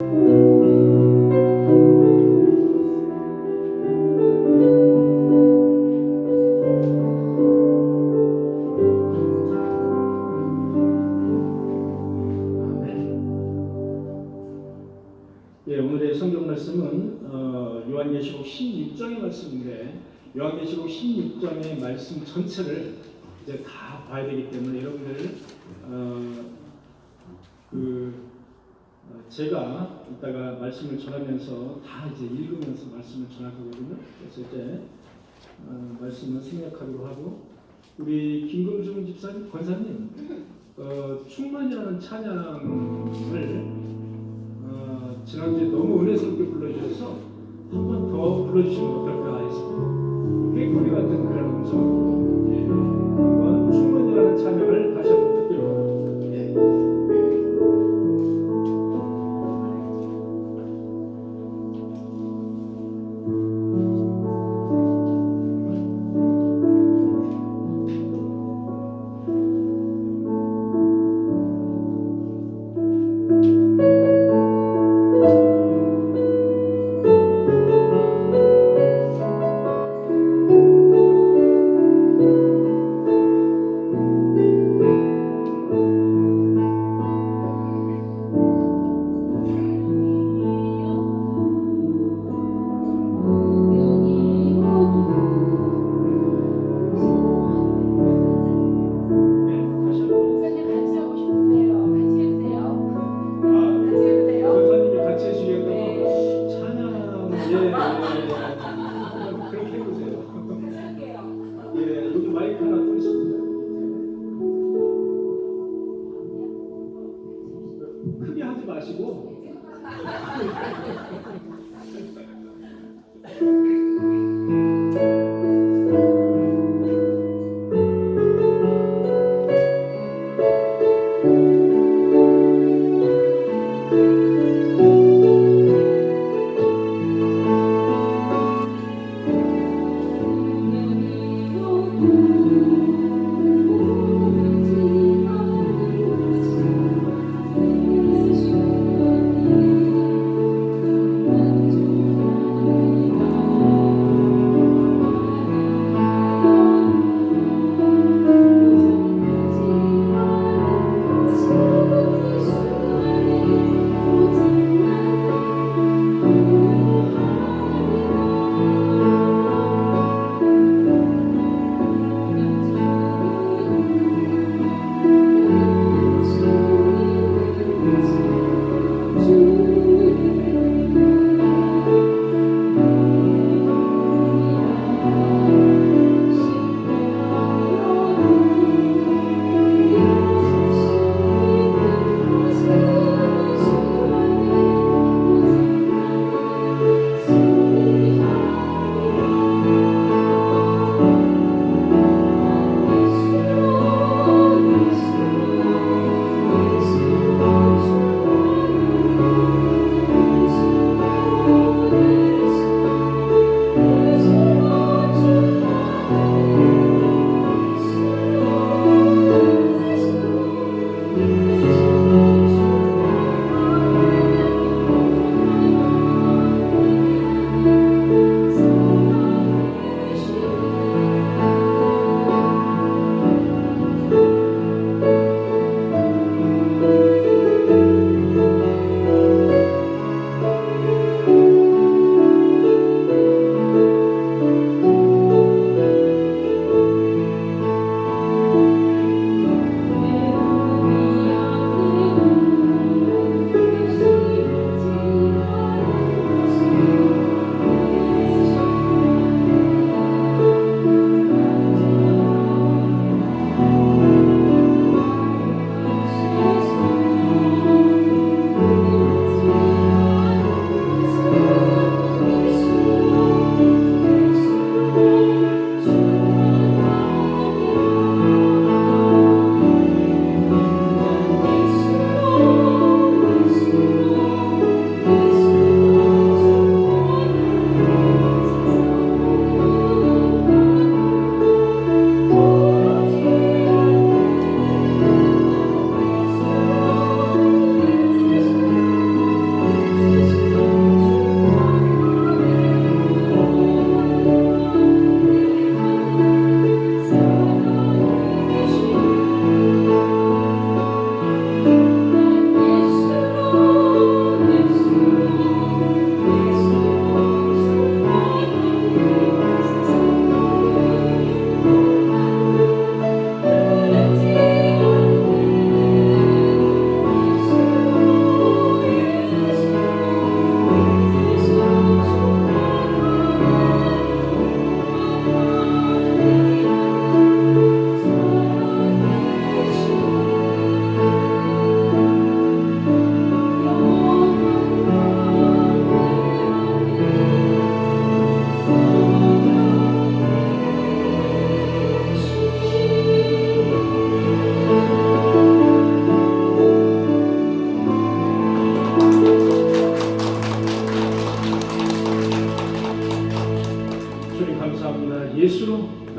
예, 오늘의 성경 말씀은 요한계시록 16장의 말씀인데, 요한계시록 16장의 말씀 전체를 이제 다 봐야 되기 때문에 여러분들 제가 이따가 말씀을 전하면서 다 이제 읽으면서 말씀을 전할 거거든요. 그래서 이제 말씀을 생략하기로 하고, 우리 김금중 집사님, 권사님, 충만이라는 찬양을 지난주에 너무 은혜스럽게 불러주셔서 한 번 더 불러주시면 어떨까 해서 꾀꼬리 같은 그런 음성으로 한번 충만이라는 찬양을 다시 한번 듣기로 합니다. 크게 하지 마시고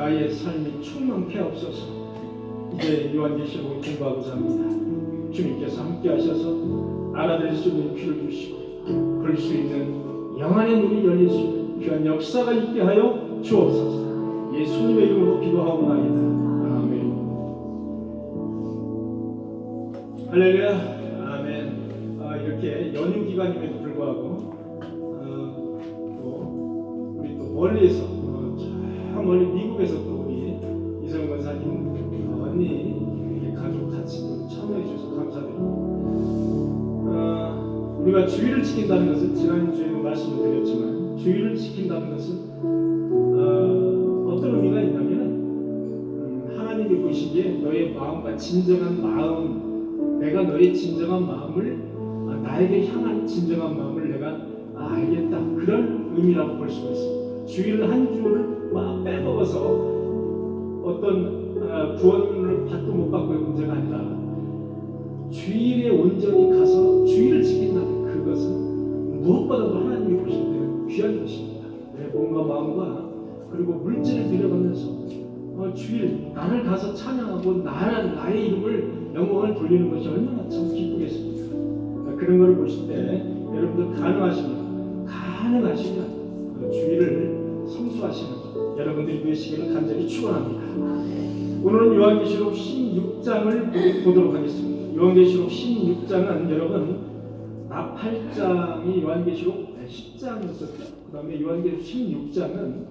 나의 삶이 충만케 없어서 이제 요한계시록을 공부하고자 합니다. 주님께서 함께 하셔서 알아들 수 있는 귀를 주시고 볼 수 있는 영안의 눈이 열릴 수 있는 귀한 역사가 있게 하여 주옵소서. 예수님의 이름으로 기도하옵나이다. 아멘. 할렐루야. 아멘. 이렇게 연휴 기간임에도 불구하고 또 우리 또 멀리서 저 멀리 미국에서 또 우리 이성 권사님 언니 가족 같이 참여해 주셔서 감사드립니다. 우리가 주의를 지킨다는 것은 지난주에도 말씀을 드렸지만 주의를 지킨다는 것은 어떤 의미가 있냐면 하나님이 보시기에 너의 마음과 진정한 마음, 내가 너의 진정한 마음을 나에게 향한 진정한 마음을 내가 알겠다, 그런 의미라고 볼 수가 있습니다. 주의를 한 주를 막 빼먹어서 어떤 구원을 받도 못 받고의 문제가 아니라 주일에 온전히 가서 주일을 지킨다는 그것은 무엇보다도 하나님이 보실 때는 귀한 것입니다. 내 몸과 마음과 그리고 물질을 들여가면서 주일 나를 가서 찬양하고 나의 이름을 영광을 돌리는 것이 얼마나 참 기쁘겠습니까? 그런 걸 보실 때 여러분들 가능하시면 주일을 성수하시는 여러분들이 되시기를 간절히 축원합니다. 오늘은 요한계시록 16장을 보도록 하겠습니다. 요한계시록 16장은 여러분 나 8장이 요한계시록 10장이었었죠. 그 다음에 요한계시록 16장은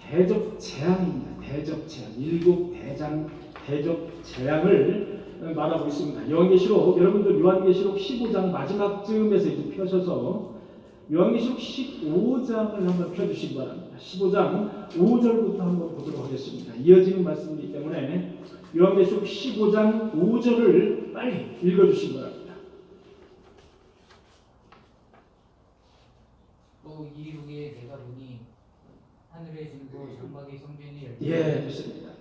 대적 재앙입니다. 대적 재앙, 일곱 대적 재앙을 말하고 있습니다. 요한계시록 여러분들 요한계시록 15장 마지막 쯤에서 이제 펴셔서 요한계시록 15장을 한번 펴주시기 바랍니다. 15장 5절부터 한번 보도록 하겠습니다. 이어지는 말씀이기 때문에 요한계시록 15장 5절을 빨리 읽어주시기 바랍니다. 또 이 후에 내가 보니 하늘의 증거 장막의 성전이 열리고 예, 좋습니다.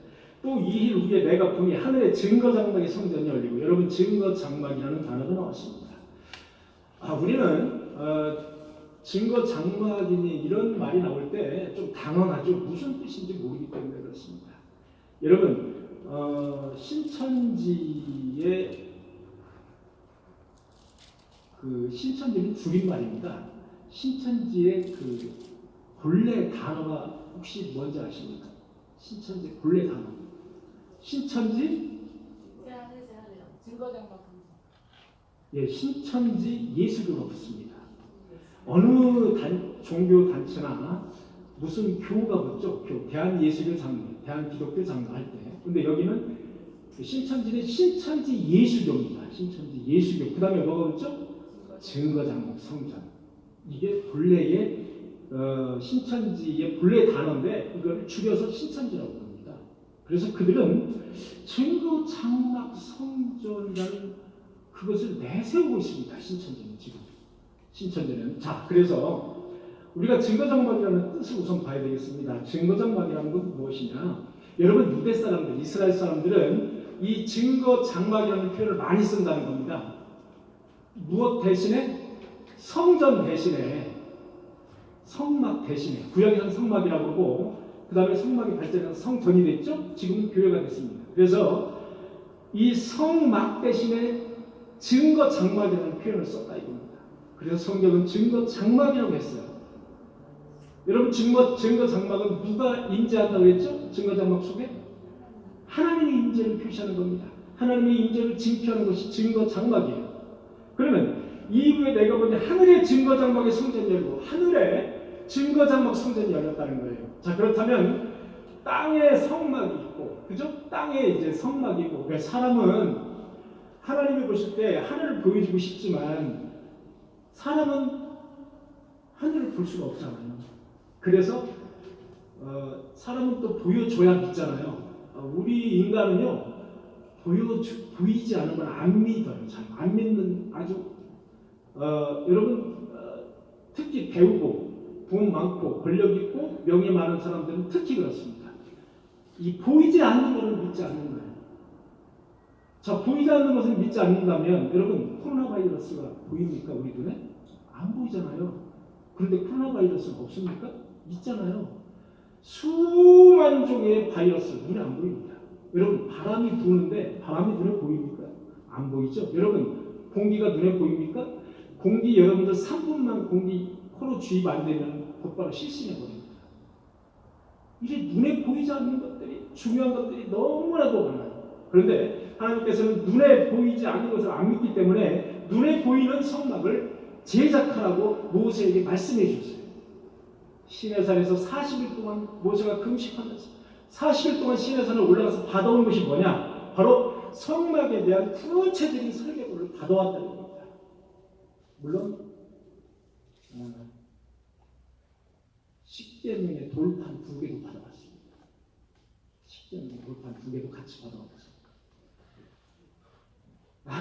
또 2일 후에 내가 보니 하늘의 증거 장막의 성전이 열리고, 여러분 증거 장막이라는 단어가 나왔습니다. 우리는 증거 장막이니 이런 말이 나올 때 좀 당황하죠. 무슨 뜻인지 모르기 때문에 그렇습니다. 여러분 신천지는 줄임말입니다. 신천지의 그 본래 단어가 혹시 뭔지 아십니까? 신천지 본래 단어. 신천지? 증거장막. 예, 신천지 예수교가 붙습니다. 어느 종교 단체나 무슨 교가 붙죠? 대한예수교 장로, 대한기독교 장로 할 때. 근데 여기는 신천지는 신천지 예수교입니다. 신천지 예수교. 그 다음에 뭐가 붙죠? 증거장막 성전. 이게 본래의 신천지의 본래 단어인데 이걸 줄여서 신천지라고 합니다. 그래서 그들은 증거장막 성전이라는 그것을 내세우고 있습니다. 신천지는 지금. 신천지는. 자, 그래서 우리가 증거장막이라는 뜻을 우선 봐야 되겠습니다. 증거장막이라는 건 무엇이냐? 여러분 유대 사람들, 이스라엘 사람들은 이 증거장막이라는 표현을 많이 쓴다는 겁니다. 무엇 대신에? 성전 대신에, 성막 대신에. 구약에서는 성막이라고 그러고 그 다음에 성막이 발전해서 성전이 됐죠? 지금은 교회가 됐습니다. 그래서 이 성막 대신에 증거장막이라는 표현을 썼다 이겁니다. 그래서 성경은 증거장막이라고 했어요. 여러분 증거장막은 누가 임재한다고 했죠? 증거장막 속에? 하나님의 임재를 표시하는 겁니다. 하나님의 임재를 징표하는 것이 증거장막이에요. 그러면 이후에 내가 보니 하늘의 증거장막의 성전이 열리고 하늘의 증거장막 성전이 열렸다는 거예요. 자, 그렇다면 땅에 성막이 있고, 그죠? 땅에 이제 성막이 있고, 그러니까 사람은 하나님이 보실 때 하늘을 보여주고 싶지만 사람은 하늘을 볼 수가 없잖아요. 그래서 사람은 또 보여줘야 믿잖아요. 우리 인간은요 보이지 않으면 안 믿어요. 잘 안 믿는 아주 여러분 특히 배우고 돈 많고 권력 있고 명예 많은 사람들은 특히 그렇습니다. 이 보이지 않는 것을 믿지 않는 거예요. 자, 보이지 않는 것을 믿지 않는다면 여러분 코로나 바이러스가 보입니까? 우리 눈에? 안 보이잖아요. 그런데 코로나 바이러스가 없습니까? 있잖아요. 수만 종의 바이러스 눈에 안 보입니다. 여러분 바람이 부는데 바람이 눈에 보입니까? 안 보이죠? 여러분 공기가 눈에 보입니까? 공기 여러분들 3분만 공기 코로 주입 안 되면 곧바로 실신해 버립니다. 이게 눈에 보이지 않는 것들이 중요한 것들이 너무나도 많아요. 그런데 하나님께서는 눈에 보이지 않는 것을 안 믿기 때문에 눈에 보이는 성막을 제작하라고 모세에게 말씀해 주셨어요. 시내산에서 40일 동안 모세가 금식하면서 40일 동안 시내산을 올라가서 받아온 것이 뭐냐? 바로 성막에 대한 구체적인 설계도를 받아왔다는 겁니다. 물론 십계명의 돌판 2개도 받아왔습니다. 십계명의 돌판 2개도 같이 받아왔습니다.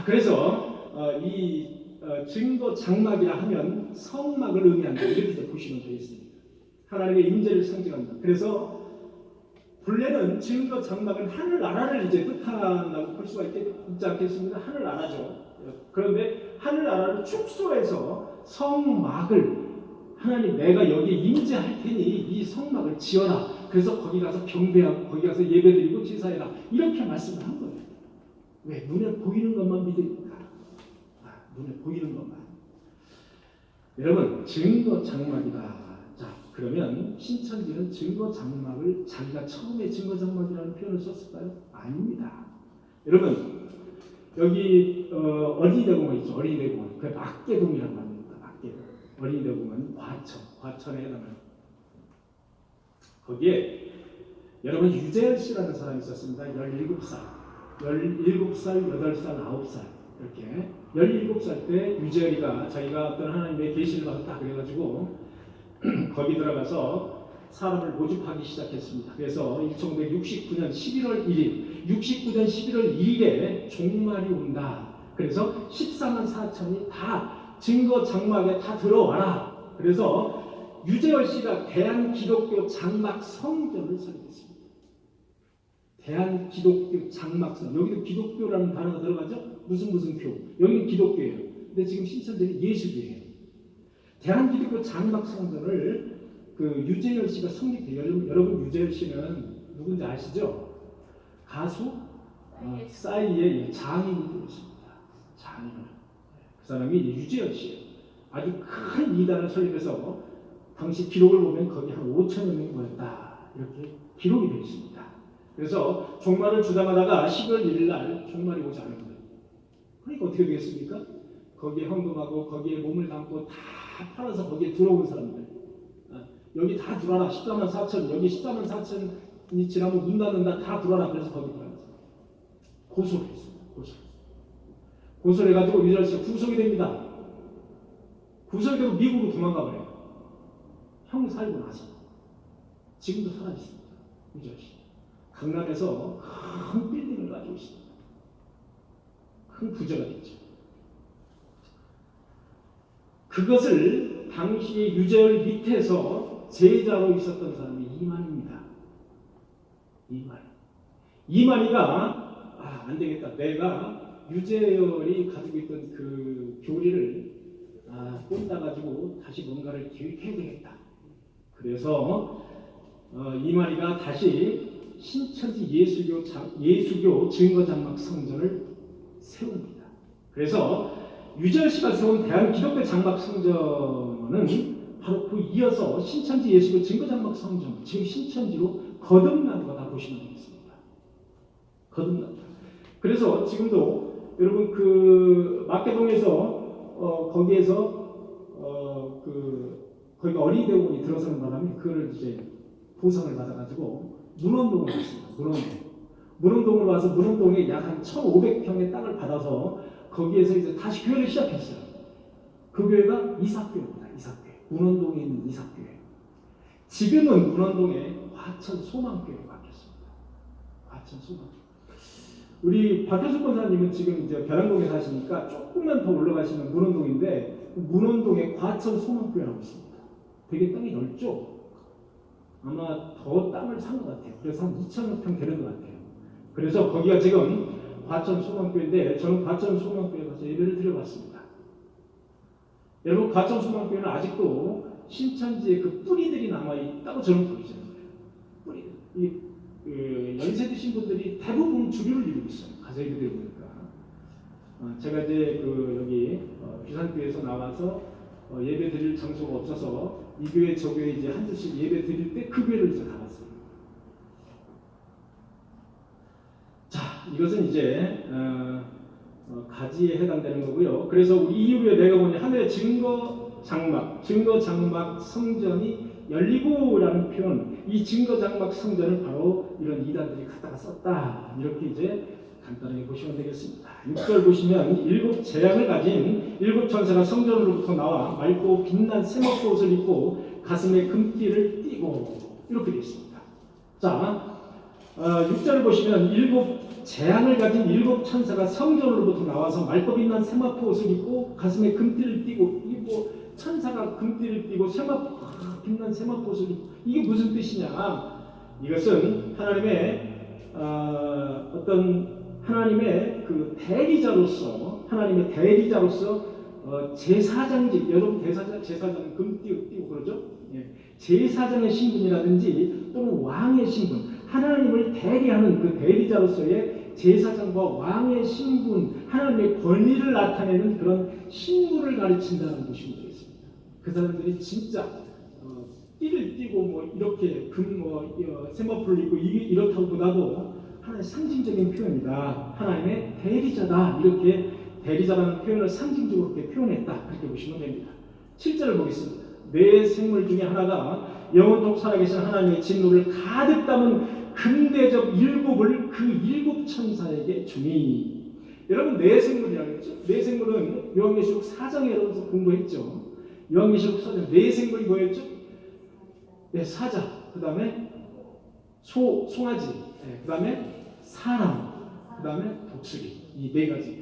그래서 이 증거 장막이라 하면 성막을 의미한다. 이렇게 보시면 되겠습니다. 하나님의 임재를 상징한다. 그래서 본래는 증거 장막은 하늘나라를 이제 뜻한다고 볼 수가 있지 않겠습니까? 하늘나라죠. 그런데 하늘나라를 축소해서 성막을 하나님 내가 여기에 임재할 테니 이 성막을 지어라. 그래서 거기 가서 경배하고 거기 가서 예배드리고 제사해라. 이렇게 말씀을 한 거예요. 왜? 눈에 보이는 것만 믿으니까. 눈에 보이는 것만. 여러분 증거 장막이다. 자 그러면 신천지는 증거 장막을 자기가 처음에 증거 장막이라는 표현을 썼을까요? 아닙니다. 여러분 여기 어린이대공원 있죠. 어린이대공원. 그 막계동이라고 합니다. 막계동. 어린이대공원 과천에 해당하는 거기에 여러분 유재열 씨라는 사람이 있었습니다. 17살, 8살 이렇게 17살 때 유재열이가 자기가 어떤 하나님의 계시를 받았다 그래가지고 거기 들어가서 사람을 모집하기 시작했습니다. 그래서 1969년 11월 1일 69년 11월 1일에 종말이 온다. 그래서 14만 4천이 다 증거 장막에 다 들어와라. 그래서 유재열 씨가 대한기독교 장막 성전을 설립했습니다. 대한기독교 장막성. 여기도 기독교라는 단어가 들어가죠? 무슨 표. 여기는 기독교예요. 근데 지금 신천지는 예수교예요. 대한기독교 장막성전을 그 유재열 씨가 성립해요. 여러분 유재열 씨는 누군지 아시죠? 가수 싸이의 장인이 있습니다. 장인. 그 사람이 유재열 씨예요. 아주 큰 이단을 설립해서 당시 기록을 보면 거기 한 5천여 명이 모였다. 이렇게 기록이 되어 있습니다. 그래서 종말을 주장하다가 12월 1일 날 종말이 오지 않은 거예요. 그러니까 어떻게 되겠습니까? 거기에 헌금하고 거기에 몸을 담고 다 팔아서 거기에 들어온 사람들. 여기 다 들어와라. 14만 4천. 여기 14만 4천이 지나면 문 닫는다. 다 들어와라. 그래서 거기 들어왔어요. 고소를 했습니다. 고소를 해가지고 유재열 씨가 구속이 됩니다. 구속이 되고 미국으로 도망가 버려요. 형 살고 나서. 지금도 살아있습니다. 유재열 씨. 강남에서 큰 빌딩을 가지고 있습니다. 큰 부자가 됐죠. 그것을 당시 유재열 밑에서 제자로 있었던 사람이 이만희입니다. 이만희가 안 되겠다. 내가 유재열이 가지고 있던 그 교리를 꼰따가지고 다시 뭔가를 기획해야 되겠다. 그래서 이만희가 다시 신천지 예수교 증거장막 성전을 세웁니다. 그래서 유재열 씨가 세운 대한기독교 장막 성전은 바로 그 이어서 신천지 예수교 증거장막 성전, 지금 신천지로 거듭난 거다 보시면 되겠습니다. 거듭난 거. 그래서 지금도 여러분 그 막계동에서 거기에서 거기가 어린이대공원이 들어서는 바람에 그거를 이제 보상을 받아가지고 문원동을 왔습니다. 문원동을 와서 문원동에 약 한 1,500평의 땅을 받아서 거기에서 이제 다시 교회를 시작했어요. 그 교회가 이삭교회입니다. 이삭교회. 문원동에 있는 이삭교회. 지금은 문원동에 과천 소망교회가 바뀌었습니다. 과천 소망교회. 우리 박효숙 권사님은 지금 이제 벼랑동에 사시니까 조금만 더 올라가시면 문원동인데 문원동에 과천 소망교회라고 있습니다. 되게 땅이 넓죠? 아마 더 땅을 산 것 같아요. 그래서 한 2,000여 평 되는 것 같아요. 그래서 거기가 지금 과천 소망교회인데 저는 과천 소망교회 가서 예배를 드려봤습니다. 여러분 과천 소망교회는 아직도 신천지의 그 뿌리들이 남아있다고 저는 보이잖아요. 연세 드신 분들이 대부분 주류를 이루고 있어요. 가정에 보니까. 제가 이제 여기 귀산교에서 나와서 예배 드릴 장소가 없어서 이 교회 저 교회 이제 한 주씩 예배 드릴 때 그 교회를 이제 가봤어요. 자, 이것은 이제 가지에 해당되는 거고요. 그래서 우리 이후에 내가 보니 하늘의 증거 장막 성전이 열리고라는 표현, 이 증거 장막 성전을 바로 이런 이단들이 갖다가 썼다. 이렇게 이제 간단하게 보시면 되겠습니다. 6절 보시면 일곱 재앙을 가진 일곱 천사가 성전으로부터 나와 맑고 빛난 세마포 옷을 입고 가슴에 금띠를 띠고 이렇게 되어 있습니다. 자, 6절을 보시면 일곱 재앙을 가진 일곱 천사가 성전으로부터 나와서 맑고 빛난 세마포 옷을 입고 가슴에 금띠를 띠고, 천사가 금띠를 띠고 빛난 세마포 옷을 입고, 이게 무슨 뜻이냐? 이것은 하나님의 하나님의 그 대리자로서 제사장직, 여러분 제사장 금 띄고 그러죠? 예. 제사장의 신분이라든지 또는 왕의 신분, 하나님을 대리하는 그 대리자로서의 제사장과 왕의 신분, 하나님의 권위를 나타내는 그런 신분을 가르친다는 것이 되겠습니다. 그 사람들이 진짜 띠를 띠고 이렇게 세마포를 입고 이렇다고보다도 하나의 상징적인 표현이다. 하나님의 대리자다. 이렇게 대리자라는 표현을 상징적으로 그렇게 표현했다. 그렇게 보시면 됩니다. 7절을 보겠습니다. 네 생물 중에 하나가 영원토록 살아계신 하나님의 진노를 가득 담은 금대접 일곱을 그 일곱 천사에게 주니. 여러분, 네 생물이라고 했죠? 네 생물은 요한계시록 4장에 여러분서 공부했죠. 요한계시록 4장 네 생물이 뭐였죠? 네, 사자, 그 다음에 송아지, 그 다음에 사람, 그 다음에 독수리. 이 네 가지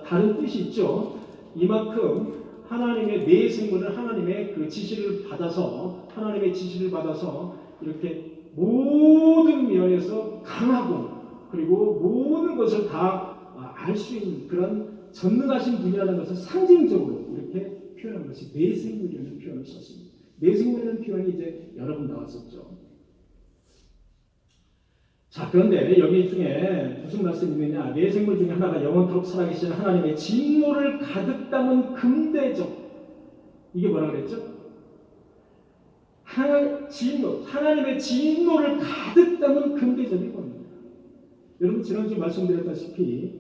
다른 뜻이 있죠. 이만큼 하나님의 네 생물은 하나님의 그 지시를 받아서 이렇게 모든 면에서 강하고 그리고 모든 것을 다 알 수 있는 그런 전능하신 분이라는 것을 상징적으로 이렇게 표현한 것이 네 생물이라는 표현을 썼습니다. 네 생물이라는 표현이 이제 여러 번 나왔었죠. 자, 그런데 여기 중에 무슨 말씀이 있느냐? 네 생물 중에 하나가 영원토록 살아계신 하나님의 진노를 가득 담은 금대접. 이게 뭐라 그랬죠? 하나님의 진노를 가득 담은 금대접이 뭡니까? 여러분, 지난주에 말씀드렸다시피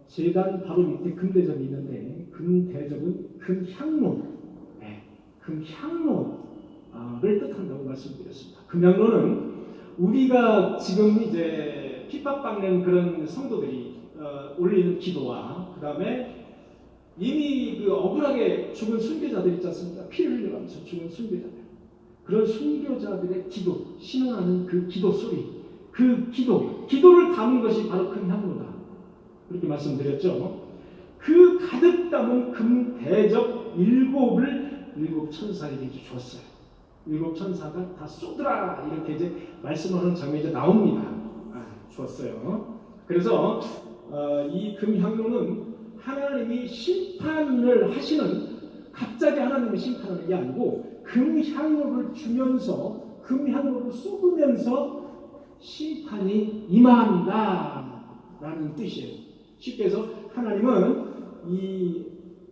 제단 바로 밑에 금대접이 있는데 금대접은 금향로, 금향로를 뜻한다고 말씀드렸습니다. 금향로는 우리가 지금 이제 핍박받는 그런 성도들이 올리는 기도와 그 다음에 이미 그 억울하게 죽은 순교자들 있지 않습니까? 피를 흘려가면서 죽은 순교자들, 그런 순교자들의 기도, 신음하는 그 기도 소리, 그 기도를 담은 것이 바로 금향로다. 그렇게 말씀드렸죠. 그 가득 담은 금대접 일곱 천사에게 주었어요. 일곱 천사가 다 쏟으라 이렇게 이제 말씀하는 장면이 이제 나옵니다. 주었어요. 그래서 이 금향로는 하나님이 심판을 하시는, 갑자기 하나님이 심판하는 게 아니고 금향로를 주면서 금향로를 쏟으면서 심판이 임한다라는 뜻이에요. 쉽게 해서 하나님은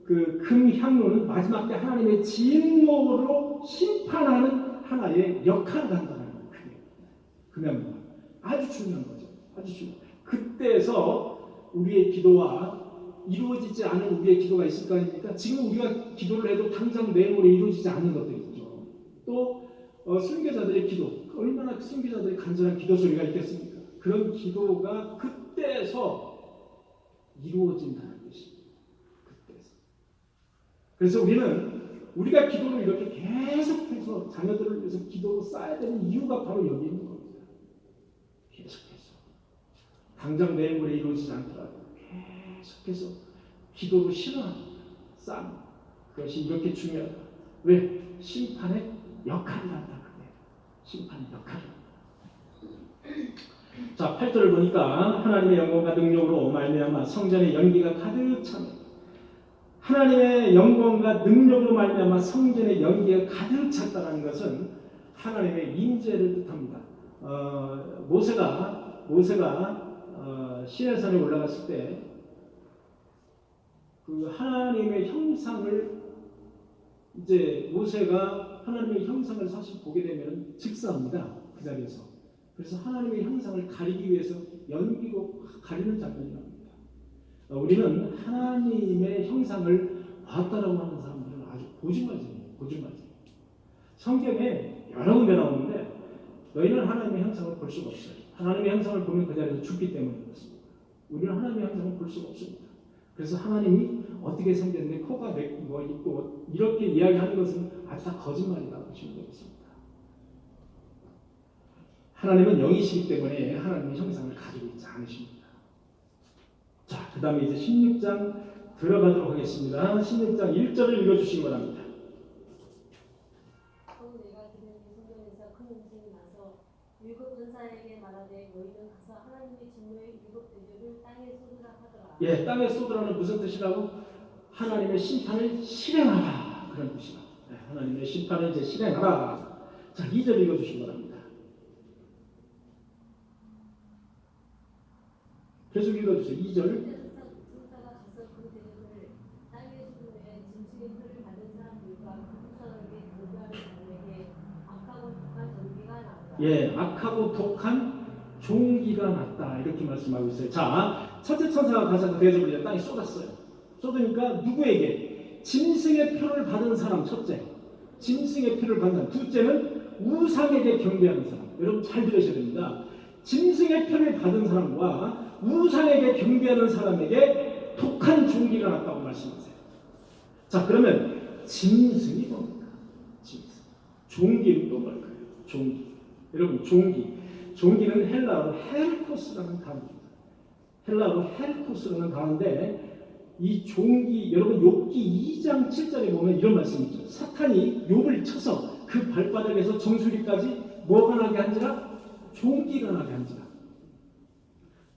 그 금향로는 마지막 때 하나님의 진노로 심판하는 하나의 역할을 한다는 거예요. 금향로 아주 중요한 거죠. 아주 중요한. 그때에서 우리의 기도와 이루어지지 않은 우리의 기도가 있을 거 아닙니까? 지금 우리가 기도를 해도 당장 내일 모레 이루어지지 않는 것들이 있죠. 또 순교자들의 기도, 얼마나 순교자들의 간절한 기도 소리가 있겠습니까? 그런 기도가 그때에서 이루어진다는 것입니다. 그때에서. 그래서 우리가 기도를 이렇게 계속해서 자녀들을 위해서 기도로 쌓아야 되는 이유가 바로 여기 있는 겁니다. 계속해서. 당장 내일 모레 이루어지지 않더라도 계속해서 기도로 실현하는 쌓는 그것이 이렇게 중요하다. 왜? 심판의 역할을 한다. 심판의 역할. 자, 8절을 보니까 하나님의 영광과 능력으로 말미암아 성전의 연기가 가득 차며 하나님의 영광과 능력으로 말미암아 성전의 연기가 가득 찼다는 것은 하나님의 임재를 뜻합니다. 모세가 시내산에 올라갔을 때 그 하나님의 형상을 이제 모세가 하나님의 형상을 사실 보게 되면 즉사합니다. 그 자리에서. 그래서 하나님의 형상을 가리기 위해서 연기로 가리는 장면이 나옵니다. 우리는 하나님의 형상을 봤다라고 하는 사람들은 아주 고집맞아요. 성경에 여러 군데 나오는데 너희는 하나님의 형상을 볼 수가 없어요. 하나님의 형상을 보면 그 자리에서 죽기 때문에 그렇습니다. 우리는 하나님의 형상을 볼 수가 없습니다. 그래서 하나님이 어떻게 생겼는데 코가 뭐 있고 이렇게 이야기하는 것은 아주 다 거짓말이라고 보시면 되겠습니다. 하나님은 영이시기 때문에 하나님의 형상을 가지고 있지 않으십니다. 자, 그 다음에 이제 16장 들어가도록 하겠습니다. 16장 1절을 읽어주시기 바랍니다. 또 내가 들은 성전에서 큰 음성이 나서 일곱 은사에게 말하되 너희는 가서 하나님의 진노의 일곱 대접을 땅에 쏟으라 하더라. 예, 땅에 쏟으라는 무슨 뜻이라고? 하나님의 심판을 실행하라 그런 뜻이다. 네, 하나님의 심판을 이제 실행하라. 자, 2절 읽어주시기 바랍니다. 계속 읽어주세요. 2절. 천사가 가서 그 대접을 땅에 쏟으되 짐승의 표를 받은 사람들과 그 사람에게 경배하는 사람에게 악하고 독한 전기가 나더라. 예, 악하고 독한 종기가 났다 이렇게 말씀하고 있어요. 자, 첫째 천사가 가서 그 대접을 이제 땅에 쏟았어요. 쏟으니까 누구에게? 짐승의 표를 받은 사람 첫째, 짐승의 표를 받는 사람. 둘째는 우상에게 경배하는 사람. 여러분 잘 들으셔야 됩니다. 짐승의 표를 받은 사람과 우상에게 경배하는 사람에게 독한 종기가 났다고 말씀하세요. 자, 그러면 짐승이 뭡니까? 짐승. 종기는 또 뭘까요? 종기. 여러분 종기는 헬라어로 헬코스라는 단어입니다. 헬라어로 헬코스라는 단어인데 이 종기, 여러분 욥기 2장 7절에 보면 이런 말씀이 있죠. 사탄이 욥을 쳐서 그 발바닥에서 정수리까지 뭐가 나게 한지라? 종기가 나게 한지라.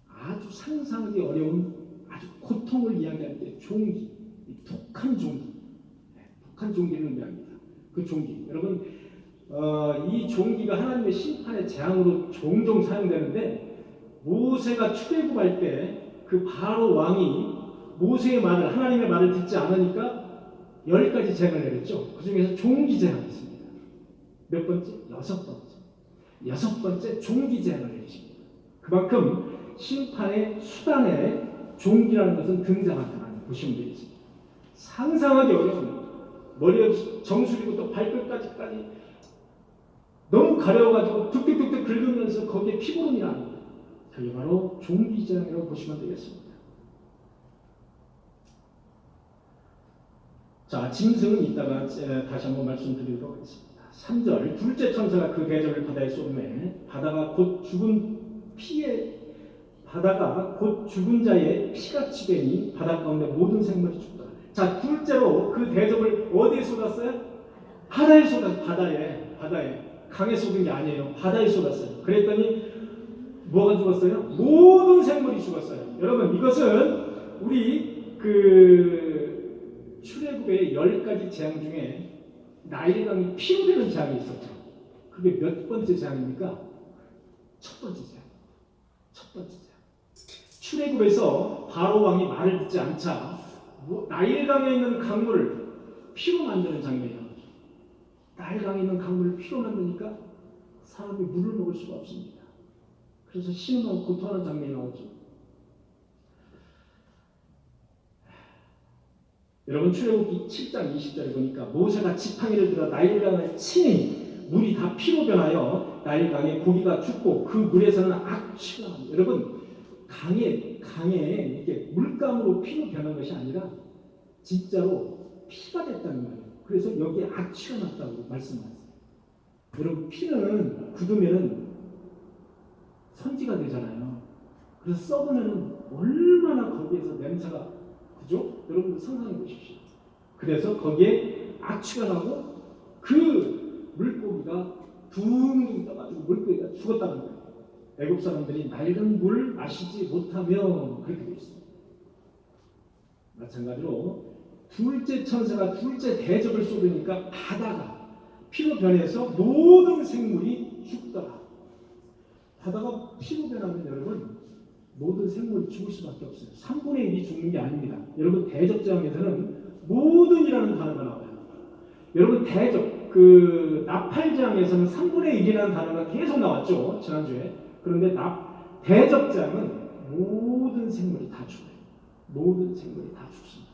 아주 상상하기 어려운 아주 고통을 이야기할 때 종기, 독한 종기, 독한 종기를 이야기합니다. 그 종기, 여러분 이 종기가 하나님의 심판의 재앙으로 종종 사용되는데 모세가 출애굽할 때 그 바로 왕이 모세의 말을, 하나님의 말을 듣지 않으니까 10가지 재앙을 내렸죠. 그 중에서 종기 재앙이 있습니다. 몇 번째? 6번째 종기 재앙을 내리십니다. 그만큼 심판의 수단에 종기라는 것은 등장한다는 보시면 되겠습니다. 상상하기 어려운 머리에 정수리부터 발끝까지 너무 가려워가지고 툭툭툭툭 긁으면서 거기에 피고름이 납니다. 그게 바로 종기 재앙이라고 보시면 되겠습니다. 자, 짐승은 이따가 다시 한번 말씀드리도록 하겠습니다. 3절, 둘째 천사가 그 대접을 바다에 쏟음에 바다가 곧 죽은 자의 피같이 되니 바다 가운데 모든 생물이 죽더라. 자, 둘째로 그 대접을 어디에 쏟았어요? 바다에 쏟았어요. 바다에. 강에 쏟은 게 아니에요. 바다에 쏟았어요. 그랬더니 뭐가 죽었어요? 모든 생물이 죽었어요. 여러분, 이것은 우리 출애굽의 10가지 재앙 중에 나일강이 피로 되는 재앙이 있었죠. 그게 몇 번째 재앙입니까? 첫 번째 재앙. 출애굽에서 바로 왕이 말을 듣지 않자 나일강에 있는 강물을 피로 만드는 장면이에요. 나일강에 있는 강물을 피로 만드니까 사람이 물을 먹을 수가 없습니다. 그래서 신음하고 고통하는 장면이 나오죠. 여러분 출애굽기 7장 20절에 보니까 모세가 지팡이를 들어 나일강을 치니 물이 다 피로 변하여 나일강에 고기가 죽고 그 물에서는 악취가 납니다. 여러분 강에 이렇게 물감으로 피로 변한 것이 아니라 진짜로 피가 됐다는 말이에요. 그래서 여기에 악취가 났다고 말씀하세요. 여러분 피는 굳으면 선지가 되잖아요. 그래서 썩으면 얼마나 거기에서 냄새가, 그죠? 여러분 상상해 보십시오. 그래서 거기에 악취가 나고 그 물고기가 둥둥 떠가지고 물고기가 죽었다는 거예요. 애국 사람들이 맑은 물을 마시지 못하며 그렇게 되어 있습니다. 마찬가지로 둘째 천사가 둘째 대접을 쏟으니까 바다가 피로 변해서 모든 생물이 죽더라. 바다가 피로 변하면 여러분 모든 생물이 죽을 수밖에 없어요. 3분의 1이 죽는 게 아닙니다. 여러분 대접장에서는 모든이라는 단어가 나와요. 여러분 대접 그 나팔장에서는 3분의 1이라는 단어가 계속 나왔죠. 지난주에. 그런데 대접장은 모든 생물이 다 죽어요. 모든 생물이 다 죽습니다.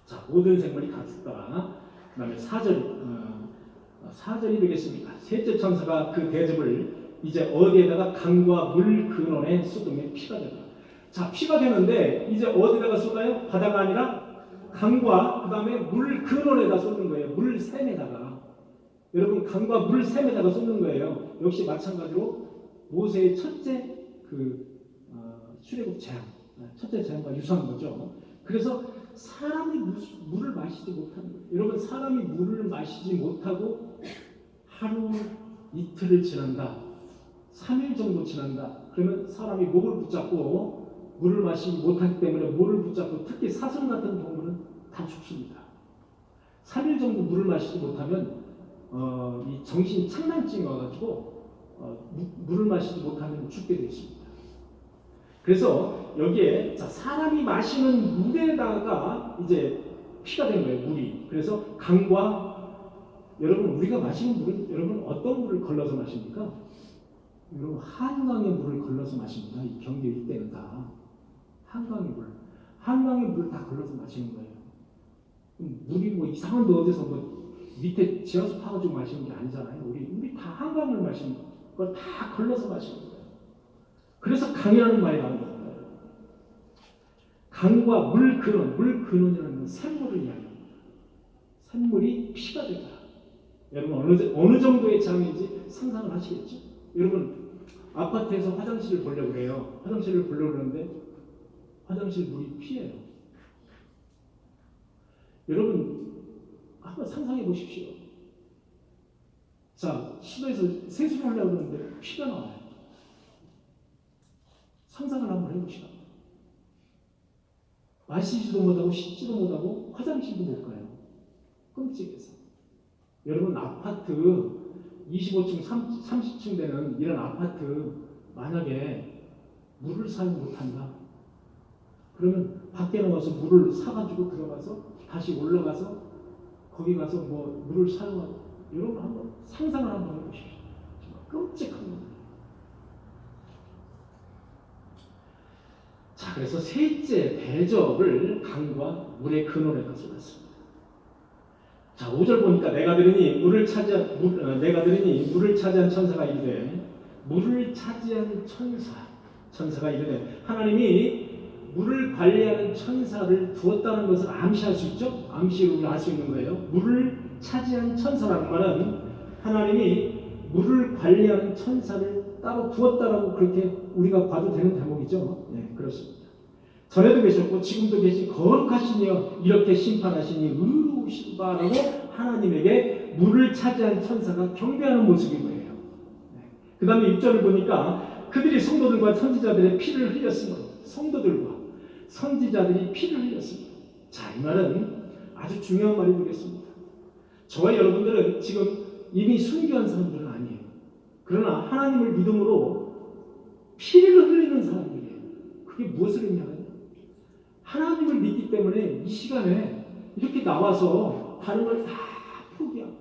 자, 모든 생물이 다 죽더라. 그 다음에 4절이 되겠습니까? 셋째 천사가 그 대접을 이제 어디에다가 강과 물 근원에 쏟으면 피가 되더라. 자, 피가 되는데 이제 어디다가 쏟아요? 바다가 아니라 강과 그 다음에 물 근원에다 쏟는 거예요. 물 샘에다가. 여러분 강과 물 샘에다가 쏟는 거예요. 역시 마찬가지로 모세의 첫째 출애굽 재앙, 첫째 재앙과 유사한 거죠. 그래서 사람이 물을 마시지 못하는 거예요. 여러분 사람이 물을 마시지 못하고 하루 이틀을 지난다, 3일 정도 지난다. 그러면 사람이 목을 붙잡고 물을 마시지 못하기 때문에 목을 붙잡고 특히 사슴 같은 동물은 다 죽습니다. 3일 정도 물을 마시지 못하면 이 정신 착란증이 와가지고 물을 마시지 못하면 죽게 되어 있습니다. 그래서 여기에 자, 사람이 마시는 물에다가 이제 피가 된 거예요. 물이. 그래서 강과 여러분 우리가 마시는 물은 여러분 어떤 물을 걸러서 마십니까? 여러분 한강의 물을 걸러서 마십니다. 이 경기 이때는 다 한강의 물을 다 걸러서 마시는 거예요. 물이 뭐 이상한 데 어디서 뭐 밑에 지하수 파가지고 마시는 게 아니잖아요. 우리 다 한강을 마시는 걸 다 걸러서 마시는 거예요. 그래서 강이라는 말이 나온 겁니다. 강과 물 근원이라는 건 샘물을 이야기합니다. 샘물이 피가 되다. 여러분 어느 정도의 장인지 상상을 하시겠죠? 여러분 아파트에서 화장실을 보려고 그래요. 화장실을 보려고 그러는데 화장실 물이 피예요. 여러분 한번 상상해 보십시오. 자, 시도에서 세수를 하려고 그러는데 피가 나와요. 상상을 한번 해보시라. 마시지도 못하고 씻지도 못하고 화장실도 못 가요. 끔찍해서. 여러분 아파트 25층, 30층 되는 이런 아파트 만약에 물을 사용 못한다. 그러면 밖에 나와서 물을 사가지고 들어가서 다시 올라가서 거기 가서 뭐 물을 사용하고 여러분 한번 상상을 한번 해보십시오. 정말 끔찍한 겁니다. 자, 그래서 셋째 대접을 강과 물의 근원에다 쏟았습니다. 자, 5절 보니까 내가 들으니 물을 차지한 천사가 이르되 물을 차지한 천사가 이르되 하나님이 물을 관리하는 천사를 두었다는 것을 암시할 수 있죠? 암시로 알 수 있는 거예요. 물을 차지한 천사라는 말은 하나님이 물을 관리하는 천사를 따로 두었다라고 그렇게 우리가 봐도 되는 대목이죠. 네, 그렇습니다. 전에도 계셨고 지금도 계신 거룩하신 이여 이렇게 심판하시니 의로우시다라고 하나님에게 물을 차지한 천사가 경배하는 모습인 거예요. 네. 그 다음에 6절을 보니까 그들이 성도들과 선지자들의 피를 흘렸으므로 성도들과 선지자들이 피를 흘렸습니다. 자, 이 말은 아주 중요한 말이 되겠습니다. 저와 여러분들은 지금 이미 순교한 사람들은 아니에요. 그러나 하나님을 믿음으로 피를 흘리는 사람들이에요. 그게 무엇을 의미하느냐? 하나님을 믿기 때문에 이 시간에 이렇게 나와서 다른 걸 다 포기하고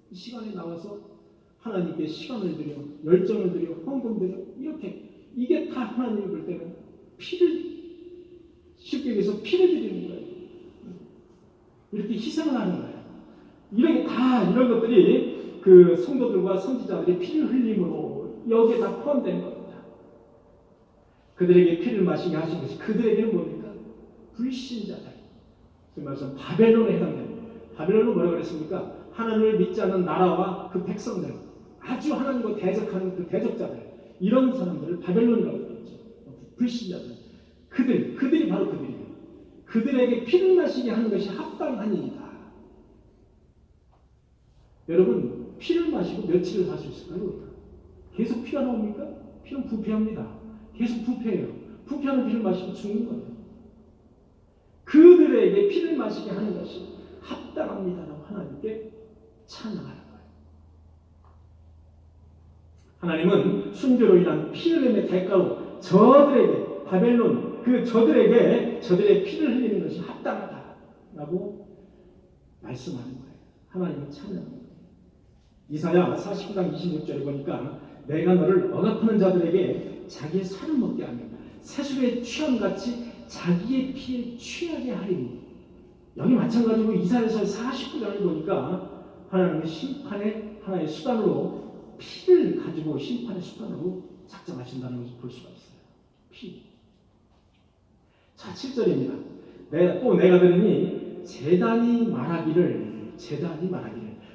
이 시간에 나와서 하나님께 시간을 들여 열정을 들여 헌금 들여 이게 다 하나님이 볼 때는 피를 쉽게 얘기해서 피를 드리는 거예요. 이렇게 희생을 하는 거예요. 이런 것들이 그 성도들과 선지자들의 피를 흘림으로 여기에 다 포함된 겁니다. 그들에게 피를 마시게 하신 것이 그들에게는 뭡니까? 불신자들. 그 말씀 바벨론에 해당됩니다. 바벨론은 뭐라고 그랬습니까? 하나님을 믿지 않는 나라와 그 백성들, 아주 하나님과 대적하는 그 대적자들, 이런 사람들을 바벨론이라고 그랬죠. 불신자들. 그들이 바로 그들이에요. 그들에게 피를 마시게 하는 것이 합당한 일이다. 여러분 피를 마시고 며칠을 살 수 있을까요? 계속 피가 나옵니까? 피는 부패합니다. 계속 부패해요. 부패하는 피를 마시고 죽는 거예요. 성도들에게 피를 마시게 하는 것이 합당합니다라고 하나님께 찬양하는 거예요. 하나님은 순교로 인한 피 흘림의 대가로 저들에게 바벨론 저들의 피를 흘리는 것이 합당하다라고 말씀하는 거예요. 하나님은 찬양하는 거예요. 이사야 49장 26절에 보니까 내가 너를 억압하는 자들에게 자기의 살을 먹게 하며 새술의 취함같이 자기의 피에 취하게 하리니. 여기 마찬가지로 이사야서 49장을 보니까 하나님은 심판의 하나의 수단으로 피를 가지고 심판의 수단으로 작정하신다는 것을 볼 수가 있어요. 피. 자, 7절입니다. 내가 들으니 제단이 말하기를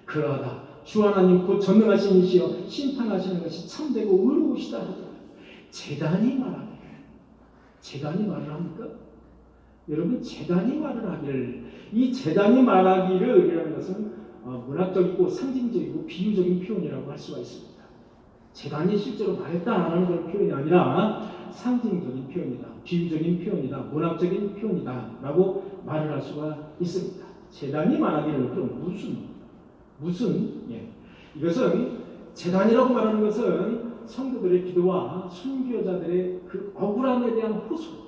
그러하다 주 하나님 곧 전능하신 이시여 심판하시는 것이 참되고 의로우시다 하더라. 제단이 말을 합니까? 여러분, 제단이 말을 하기를, 이 제단이 말하기를 이라는 것은 문학적이고 상징적이고 비유적인 표현이라고 할 수가 있습니다. 제단이 실제로 말했다라는 그런 표현이 아니라 상징적인 표현이다, 비유적인 표현이다, 문학적인 표현이다라고 말을 할 수가 있습니다. 제단이 말하기를 그럼 무슨 이것은 제단이라고 말하는 것은 성도들의 기도와 순교자들의 그 억울함에 대한 호소를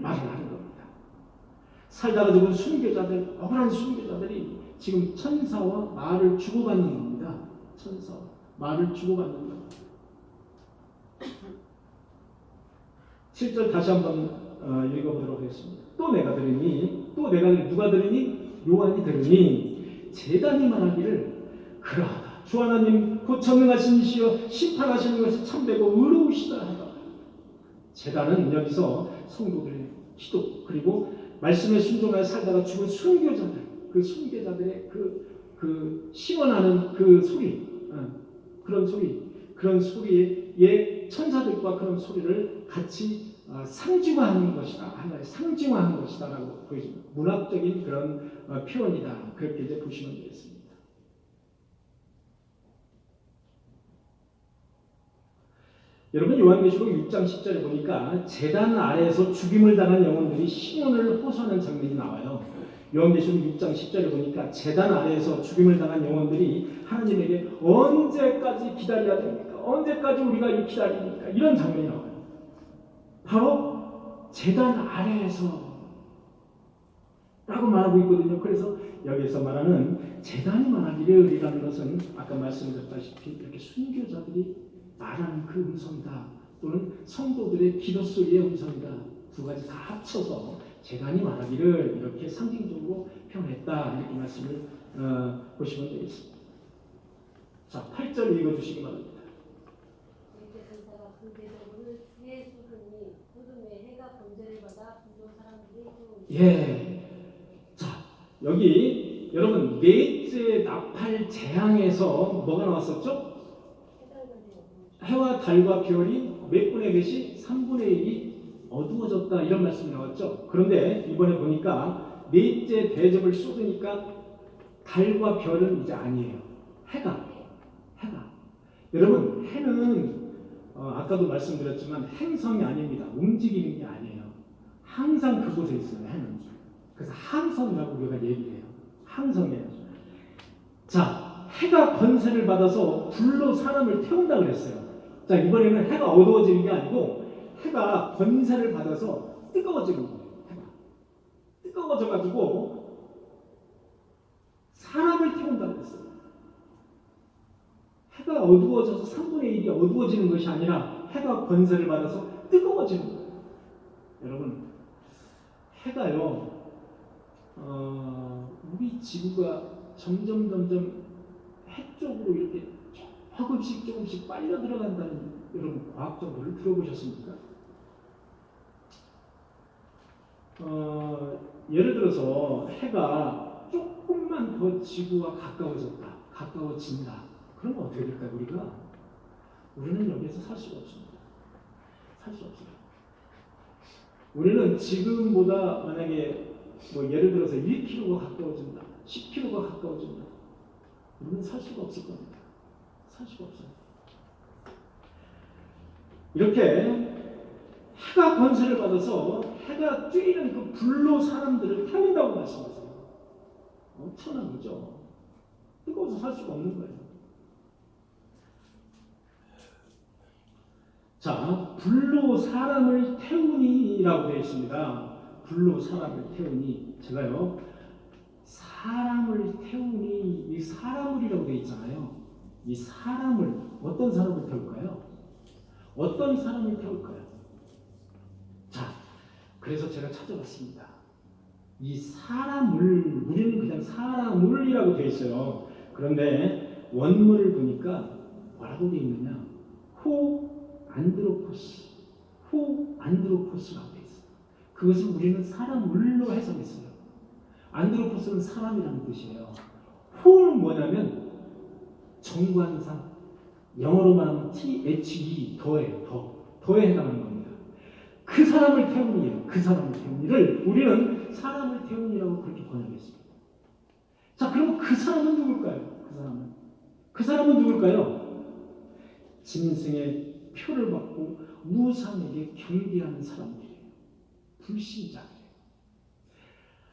말을 하는 겁니다. 살다가 죽은 순교자들, 억울한 순교자들이 지금 천사와 말을 주고받는 겁니다. 천사와 말을 주고받는 겁니다. 7절 다시 한번 읽어보도록 하겠습니다. 또 내가 들으니 누가 들으니? 요한이 들으니 제단이 말하기를 그러하다 주 하나님 곧 전능하신 이시여 심판하시는 것이 참되고 의로우시다 하다. 제단은 여기서 성도들의 기도, 그리고 말씀에 순종하여 살다가 죽은 순교자들, 그 순교자들의 그 시원하는 그 소리, 그런 소리에 천사들과 그런 소리를 같이 상징화하는 것이다, 하나의 상징화하는 것이다라고 보여집니다. 문학적인 그런 표현이다, 그렇게 이제 보시면 되겠습니다. 여러분, 요한계시록 6장 10절에 보니까 제단 아래에서 죽임을 당한 영혼들이 신원을 호소하는 장면이 나와요. 요한계시록 6장 10절에 보니까 제단 아래에서 죽임을 당한 영혼들이 하나님에게 언제까지 기다려야 됩니까? 언제까지 우리가 이 기다립니까? 이런 장면이 나와요. 바로 제단 아래에서 라고 말하고 있거든요. 그래서 여기서 말하는 제단이 말하기를 이라는 것은 아까 말씀드렸다시피 이렇게 순교자들이 말하는 그 음성이다, 또는 성도들의 기도 소리의 음성이다, 두 가지 다 합쳐서 제단이 말하기를 이렇게 상징적으로 표현했다, 이렇게 말씀을 보시면 되겠습니다. 자, 8절 읽어주시기 바랍니다. 전사가 군대적으로 새 수금에 해가 번제를 받아 분노 사람들이 자, 여기 여러분 넷째 나팔 재앙에서 뭐가 나왔었죠? 해와 달과 별이 몇 분의 몇이? 3분의 1이 어두워졌다, 이런 말씀이 나왔죠. 그런데 이번에 보니까 넷째 대접을 쏟으니까 달과 별은 이제 아니에요. 해가. 여러분, 해는 아까도 말씀드렸지만 행성이 아닙니다. 움직이는 게 아니에요. 항상 그곳에 있어요, 해는. 그래서 항성이라고 우리가 얘기해요. 항성이에요. 자, 해가 권세를 받아서 불로 사람을 태운다 그랬어요. 자, 이번에는 해가 어두워지는 게 아니고 해가 권세를 받아서 뜨거워지는 거예요. 해가 뜨거워져가지고 사람을 태운다 그랬어요. 해가 어두워져서 3분의 1이 어두워지는 것이 아니라 해가 권세를 받아서 뜨거워지는 거예요. 여러분, 해가요, 우리 지구가 점점 해 쪽으로 이렇게 조금씩 빨려 들어간다는 여러분 과학 정보를 들어보셨습니까? 예를 들어서 해가 조금만 더 지구와 가까워진다. 그러면 어떻게 될까요? 우리는 여기에서 살 수가 없습니다. 살 수 없어요. 우리는 지금보다 만약에 예를 들어서 1km가 가까워진다, 10km가 가까워진다, 우리는 살 수가 없을 겁니다. 살 수가 없어요. 이렇게 해가 권세를 받아서 해가 뛰는 그 불로 사람들을 태운다고 말씀하세요. 엄청난 거죠. 뜨거워서 살 수가 없는 거예요. 자, 불로 사람을 태우니라고 되어 있습니다. 불로 사람을 태우니. 제가요, 사람을 태우니, 이 사람을이라고 되어 있잖아요. 이 사람을, 어떤 사람을 태울까요? 어떤 사람을 태울까요? 자, 그래서 제가 찾아봤습니다. 이 사람을, 우리는 그냥 사람을이라고 되어 있어요. 그런데 원문을 보니까 뭐라고 되어 있느냐? 안드로포스라고 되어 있어요. 그것을 우리는 사람을로 해석했어요. 안드로포스는 사람이라는 뜻이에요. 호는 뭐냐면 정관상, 영어로 말하면 THE, 더에 해당하는 겁니다. 그 사람을 태우니예요. 그 사람을 태우니를 우리는 사람을 태우니라고 그렇게 번역했습니다. 자, 그럼 그 사람은 누굴까요? 그 사람은 누굴까요? 짐승의 표를 받고 우상에게 경배하는 사람들이에요. 불신자들이에요.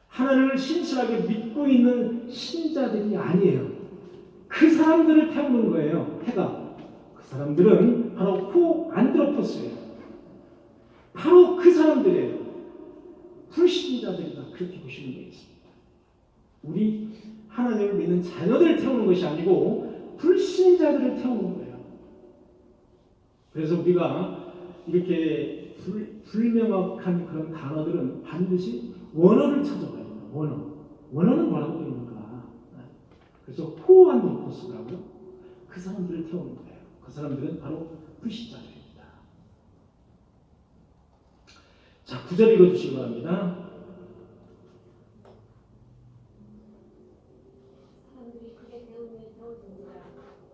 하나님을 신실하게 믿고 있는 신자들이 아니에요. 그 사람들을 태우는 거예요. 해가. 그 사람들은 바로 안드로포스예요. 바로 그 사람들이에요. 불신자들이다. 그렇게 보시면 되겠습니다. 우리 하나님을 믿는 자녀들을 태우는 것이 아니고 불신자들을 태우는 거예요. 그래서 우리가 이렇게 불명확한 그런 단어들은 반드시 원어를 찾아봐야 돼요. 원어는 뭐라고 되어 있는가? 그래서 안드로포스라고요. 그 사람들을 태우는 거예요. 그 사람들은 바로 불신자들입니다. 자, 9절 읽어주시기 바랍니다. 사람들이 크게 태워지니라.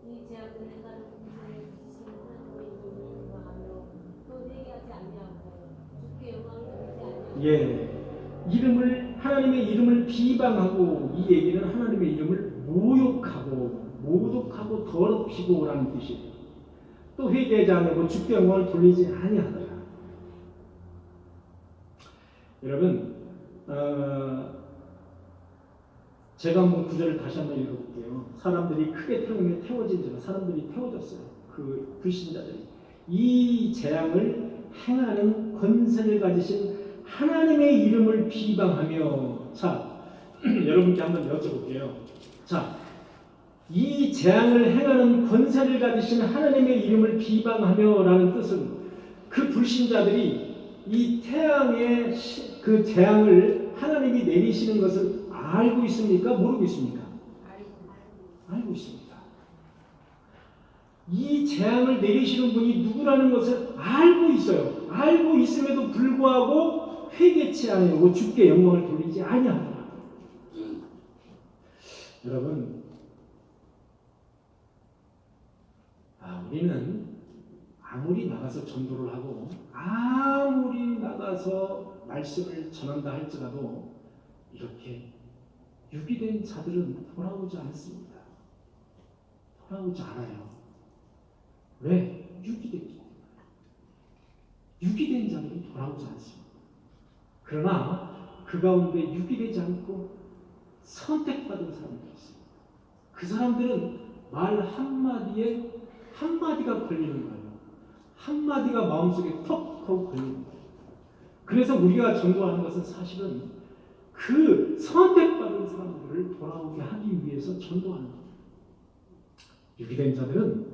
이 재앙을 행하는 군사의 지시는 하나님의 이름을 구하며 또 회개하지 아니하고 주께 영광을 돌리지 아니하고. 예, 하나님의 이름을 비방하고, 이 얘기는 하나님의 이름을 모독하고 더럽히고라는 뜻이에요. 또 회개하지 않고 주께 영광을 돌리지 아니하더라. 여러분, 제가 한번 구절을 다시 한번 읽어볼게요. 사람들이 크게 태워진 자가 사람들이 태워졌어요. 그 불신자들이. 이 재앙을 행하는 권세를 가지신 하나님의 이름을 비방하며. 자, 여러분께 한번 여쭤볼게요. 자, 이 재앙을 행하는 권세를 가지신 하나님의 이름을 비방하며 라는 뜻은 그 불신자들이 이 태양의 그 재앙을 하나님이 내리시는 것을 알고 있습니까? 모르고 있습니까? 알고 있습니다. 이 재앙을 내리시는 분이 누구라는 것을 알고 있어요. 알고 있음에도 불구하고 회개치 아니하고 주께 영광을 돌리지 아니하더라. 여러분, 우리는 아무리 나가서 전도를 하고 아무리 나가서 말씀을 전한다 할지라도 이렇게 유기된 자들은 돌아오지 않습니다. 돌아오지 않아요. 왜? 유기됐기 때문에. 유기된 자들은 돌아오지 않습니다. 그러나 그 가운데 유기되지 않고 선택받은 사람들이 있습니다. 그 사람들은 말 한마디가 걸리는 거예요. 한마디가 마음속에 턱 하고 걸리는 거예요. 그래서 우리가 전도하는 것은 사실은 그 선택받은 사람들을 돌아오게 하기 위해서 전도하는 거예요. 유기된 자들은